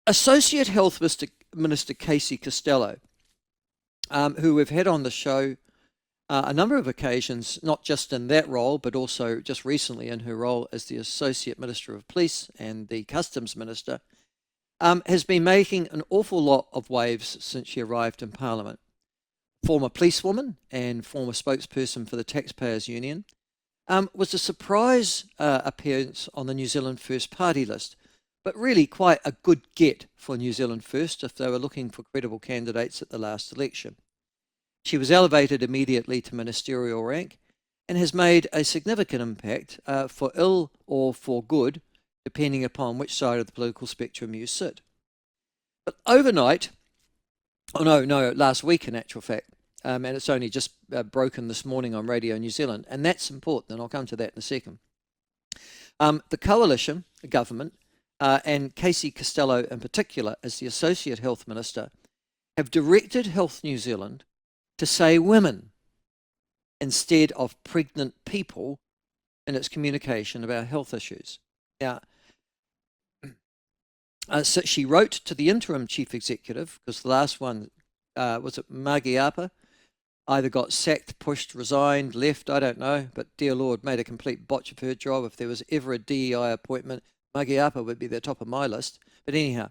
Associate Health Minister Casey Costello, who we've had on the show a number of occasions, not just in that role, but also just recently in her role as the Associate Minister of Police and the Customs Minister, has been making an awful lot of waves since she arrived in Parliament. Former policewoman and former spokesperson for the Taxpayers Union, was a surprise appearance on the New Zealand First party list, but really quite a good get for New Zealand First if they were looking for credible candidates at the last election. She was elevated immediately to ministerial rank and has made a significant impact for ill or for good, depending upon which side of the political spectrum you sit. But overnight, last week in actual fact, and it's only just broken this morning on Radio New Zealand, and that's important, and I'll come to that in a second. The coalition, the government, and Casey Costello in particular, as the Associate Health Minister, have directed Health New Zealand to say women instead of pregnant people in its communication about health issues. Now, so she wrote to the interim chief executive, because the last one, was it Magiapa, either got sacked, pushed, resigned, left, I don't know, but dear Lord, made a complete botch of her job. If there was ever a DEI appointment, Magiapa would be the top of my list. But anyhow,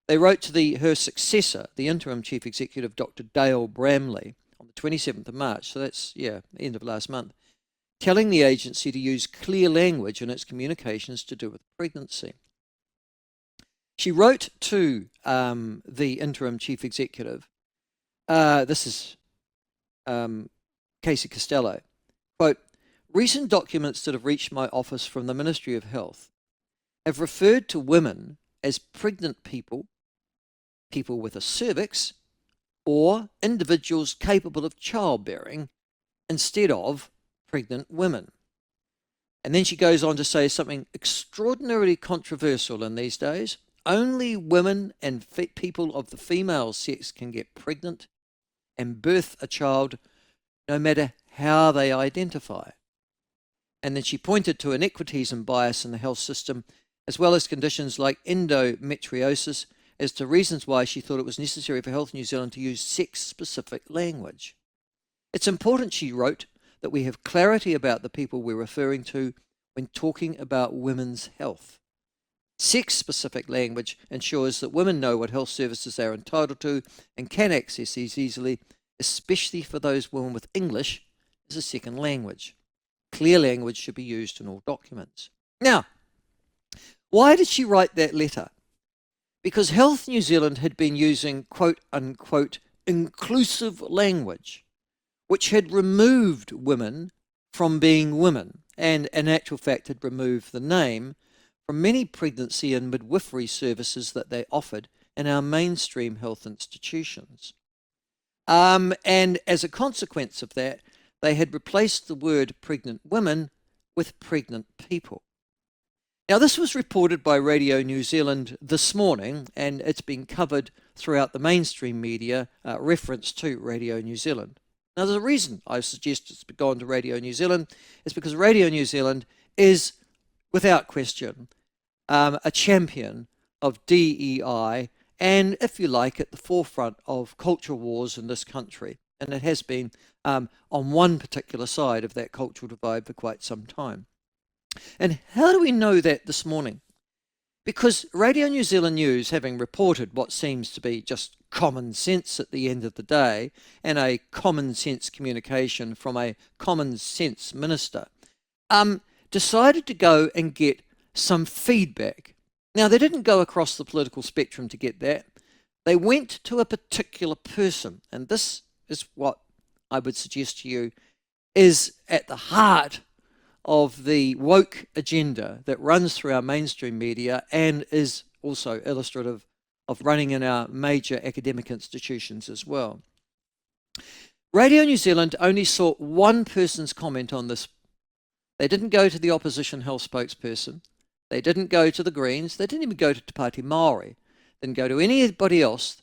they wrote to her successor, the interim chief executive, Dr. Dale Bramley, on the 27th of March, so that's, the end of last month, telling the agency to use clear language in its communications to do with pregnancy. She wrote to the interim chief executive, this is Casey Costello, quote, "Recent documents that have reached my office from the Ministry of Health have referred to women as pregnant people, people with a cervix, or individuals capable of childbearing instead of pregnant women." And then she goes on to say something extraordinarily controversial in these days. Only women and people of the female sex can get pregnant and birth a child, no matter how they identify. And then she pointed to inequities and bias in the health system, as well as conditions like endometriosis, as to reasons why she thought it was necessary for Health New Zealand to use sex-specific language. It's important, she wrote, that we have clarity about the people we're referring to when talking about women's health. Sex-specific language ensures that women know what health services they are entitled to and can access these easily, especially for those women with English as a second language. Clear language should be used in all documents. Now, why did she write that letter? Because Health New Zealand had been using quote-unquote inclusive language, which had removed women from being women, and in actual fact had removed the name from many pregnancy and midwifery services that they offered in our mainstream health institutions. And as a consequence of that, they had replaced the word pregnant women with pregnant people. Now, this was reported by Radio New Zealand this morning, and it's been covered throughout the mainstream media, reference to Radio New Zealand. Now, there's a reason I suggest it's gone to Radio New Zealand, is because Radio New Zealand is, without question, a champion of DEI and, if you like, at the forefront of culture wars in this country. And it has been on one particular side of that cultural divide for quite some time. And how do we know that this morning? Because Radio New Zealand News, having reported what seems to be just common sense at the end of the day, and a common sense communication from a common sense minister, decided to go and get some feedback. Now, they didn't go across the political spectrum to get that. They went to a particular person, and this is what I would suggest to you is at the heart of the woke agenda that runs through our mainstream media and is also illustrative of running in our major academic institutions as well. Radio New Zealand only sought one person's comment on this. They didn't go to the opposition health spokesperson. They didn't go to the Greens. They didn't even go to Te Pāti Māori. They didn't go to anybody else.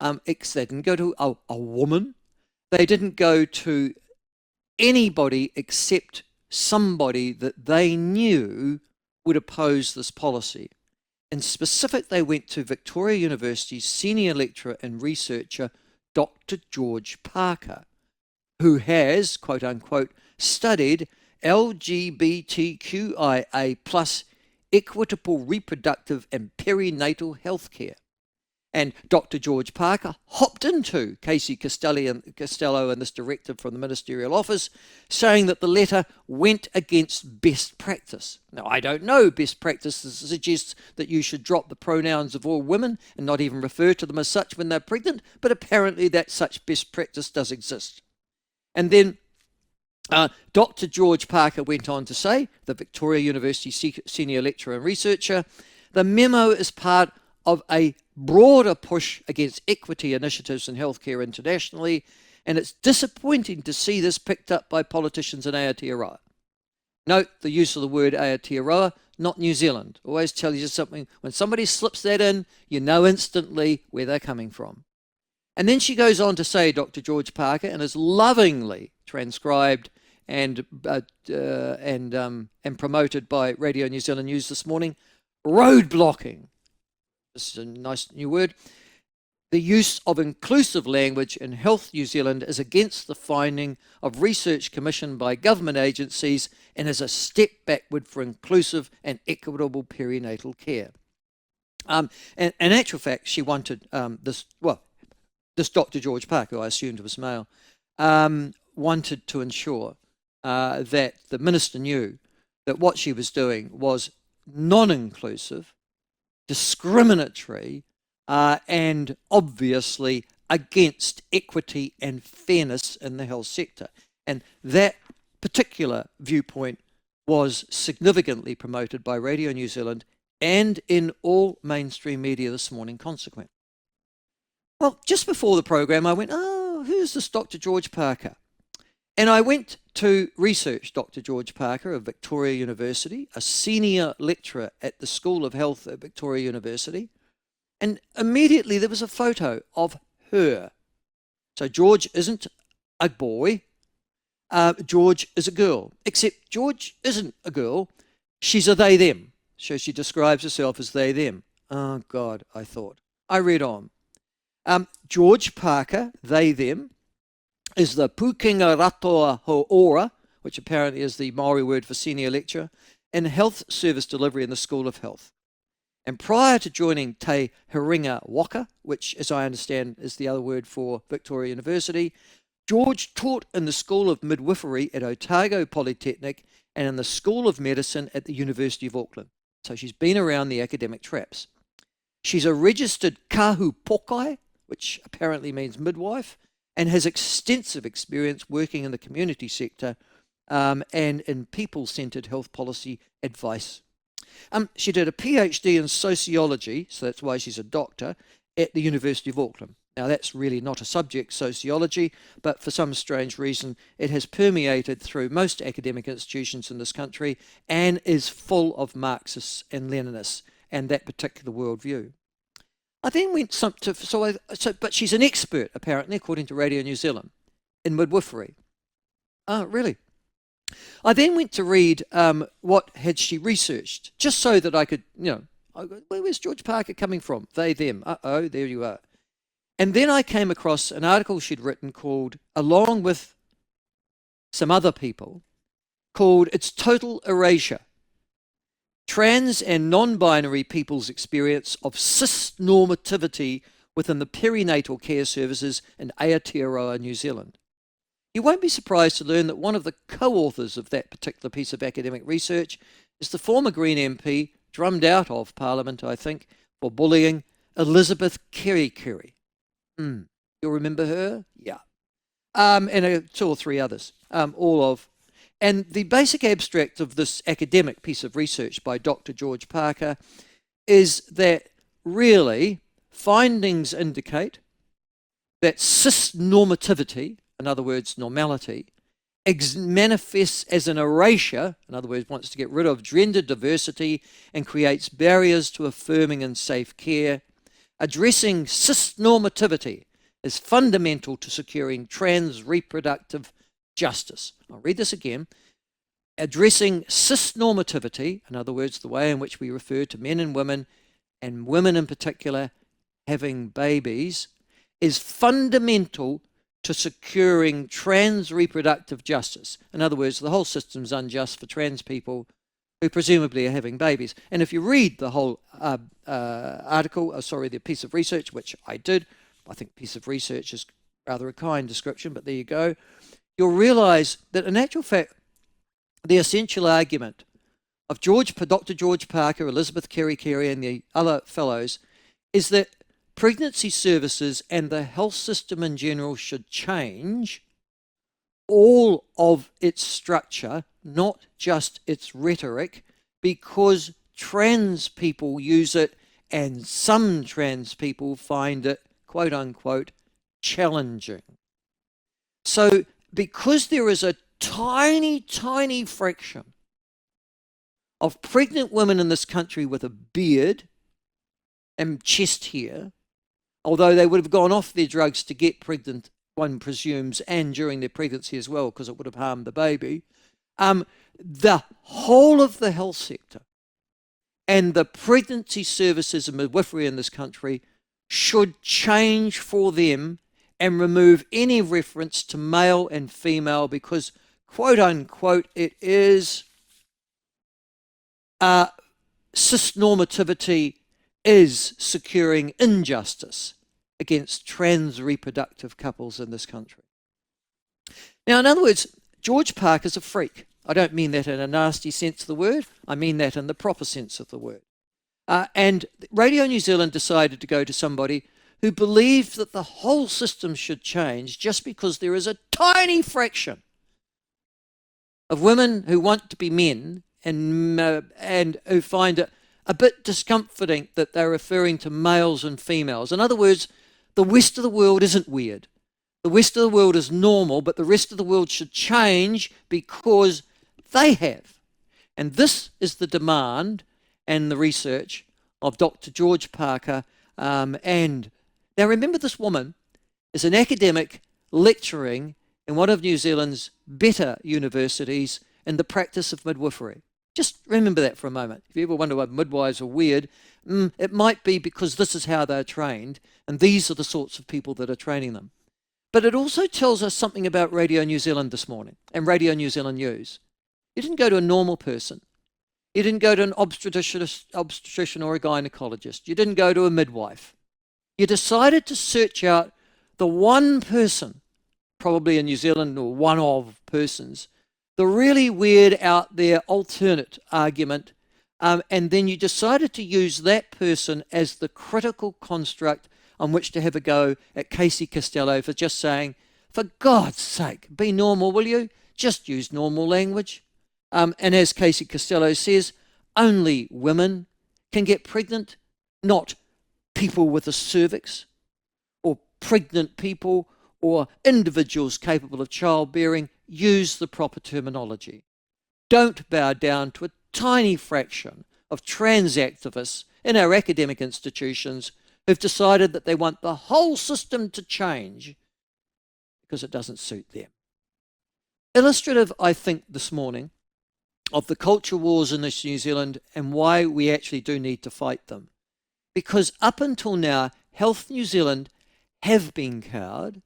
They didn't go to a woman. They didn't go to anybody except somebody that they knew would oppose this policy. In specific, they went to Victoria University's senior lecturer and researcher, Dr. George Parker, who has, quote unquote, studied LGBTQIA plus equitable reproductive and perinatal health care. And Dr. George Parker hopped into Casey Costello and this directive from the Ministerial office, saying that the letter went against best practice. Now, I don't know best practice suggests that you should drop the pronouns of all women and not even refer to them as such when they're pregnant, but apparently that such best practice does exist. And then Dr. George Parker went on to say, the Victoria University senior lecturer and researcher, the memo is part of a broader push against equity initiatives in healthcare internationally, and it's disappointing to see this picked up by politicians in Aotearoa. Note the use of the word Aotearoa, not New Zealand. Always tell you something. When somebody slips that in, you know instantly where they're coming from. And then she goes on to say, Dr. George Parker, and is lovingly transcribed and promoted by Radio New Zealand News this morning, road blocking. This is a nice new word. The use of inclusive language in Health New Zealand is against the finding of research commissioned by government agencies and is a step backward for inclusive and equitable perinatal care. And in actual fact, she wanted this Dr. George Parker, who I assumed was male, wanted to ensure that the minister knew that what she was doing was non-inclusive, discriminatory, and obviously against equity and fairness in the health sector. And that particular viewpoint was significantly promoted by Radio New Zealand and in all mainstream media this morning consequently. Well, just before the program, I went, oh, who's this Dr. George Parker? And I went to research Dr. George Parker of Victoria University, a senior lecturer at the School of Health at Victoria University. And immediately there was a photo of her. So George isn't a boy. George is a girl. Except George isn't a girl. She's a they, them. So she describes herself as they, them. Oh, God, I thought. I read on. George Parker, they, them, is the Pukinga Ratoa Ho'ora, which apparently is the Maori word for senior lecturer, in health service delivery in the School of Health. And prior to joining Te Haringa Waka, which, as I understand, is the other word for Victoria University, George taught in the School of Midwifery at Otago Polytechnic and in the School of Medicine at the University of Auckland. So she's been around the academic traps. She's a registered kahu pokai, which apparently means midwife, and has extensive experience working in the community sector and in people-centred health policy advice. She did a PhD in sociology, so that's why she's a doctor, at the University of Auckland. Now, that's really not a subject, sociology, but for some strange reason, it has permeated through most academic institutions in this country and is full of Marxists and Leninists and that particular worldview. I then went but she's an expert, apparently, according to Radio New Zealand, in midwifery. Oh, really? I then went to read what had she researched, just so that I could, where's George Parker coming from? They, them. Uh-oh, there you are. And then I came across an article she'd written called, along with some other people, called It's Total Erasure. Trans and non-binary people's experience of cis-normativity within the perinatal care services in Aotearoa, New Zealand. You won't be surprised to learn that one of the co-authors of that particular piece of academic research is the former Green MP, drummed out of Parliament, I think, for bullying, Elizabeth Kerikeri. You'll remember her? Yeah. And two or three others, And the basic abstract of this academic piece of research by Dr. George Parker is that really findings indicate that cis-normativity, in other words, normality, manifests as an erasure, in other words, wants to get rid of gender diversity and creates barriers to affirming and safe care. Addressing cis-normativity is fundamental to securing trans reproductive justice. I'll read this again. Addressing cis-normativity, in other words, the way in which we refer to men and women, and women in particular having babies, is fundamental to securing trans reproductive justice. In other words, the whole system's unjust for trans people who presumably are having babies. And if you read the whole the piece of research, which I did, I think piece of research is rather a kind description, but there you go, you'll realize that in actual fact, the essential argument of Dr. George Parker, Elizabeth Carey, and the other fellows is that pregnancy services and the health system in general should change all of its structure, not just its rhetoric, because trans people use it and some trans people find it, quote unquote, challenging. So because there is a tiny, tiny fraction of pregnant women in this country with a beard and chest hair, although they would have gone off their drugs to get pregnant, one presumes, and during their pregnancy as well, because it would have harmed the baby, the whole of the health sector and the pregnancy services and midwifery in this country should change for them and remove any reference to male and female because, quote unquote, it is cisnormativity is securing injustice against trans reproductive couples in this country. Now, in other words, George Parker's a freak. I don't mean that in a nasty sense of the word. I mean that in the proper sense of the word. And Radio New Zealand decided to go to somebody who believed that the whole system should change just because there is a tiny fraction of women who want to be men and who find it a bit discomforting that they're referring to males and females. In other words, the rest of the world isn't weird. The rest of the world is normal, but the rest of the world should change because they have. And this is the demand and the research of Dr. George Parker. And now remember, this woman is an academic lecturing in one of New Zealand's better universities in the practice of midwifery. Just remember that for a moment. If you ever wonder why midwives are weird, it might be because this is how they're trained, and these are the sorts of people that are training them. But it also tells us something about Radio New Zealand this morning and Radio New Zealand News. You didn't go to a normal person. You didn't go to an obstetrician or a gynecologist. You didn't go to a midwife. You decided to search out the one person, probably in New Zealand or one of persons, the really weird out there alternate argument, and then you decided to use that person as the critical construct on which to have a go at Casey Costello for just saying, for God's sake, be normal, will you? Just use normal language. And as Casey Costello says, only women can get pregnant, not people with a cervix, or pregnant people, or individuals capable of childbearing. Use the proper terminology. Don't bow down to a tiny fraction of trans activists in our academic institutions who've decided that they want the whole system to change because it doesn't suit them. Illustrative, I think, this morning of the culture wars in this New Zealand and why we actually do need to fight them. Because up until now, Health New Zealand have been cowed,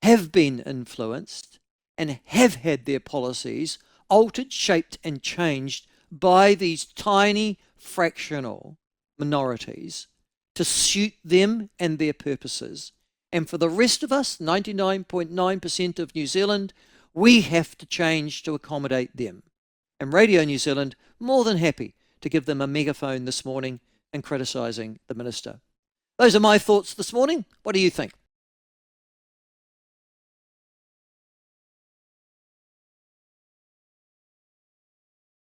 have been influenced, and have had their policies altered, shaped, and changed by these tiny fractional minorities to suit them and their purposes. And for the rest of us, 99.9% of New Zealand, we have to change to accommodate them. And Radio New Zealand, more than happy to give them a megaphone this morning in criticising the minister. Those are my thoughts this morning. What do you think?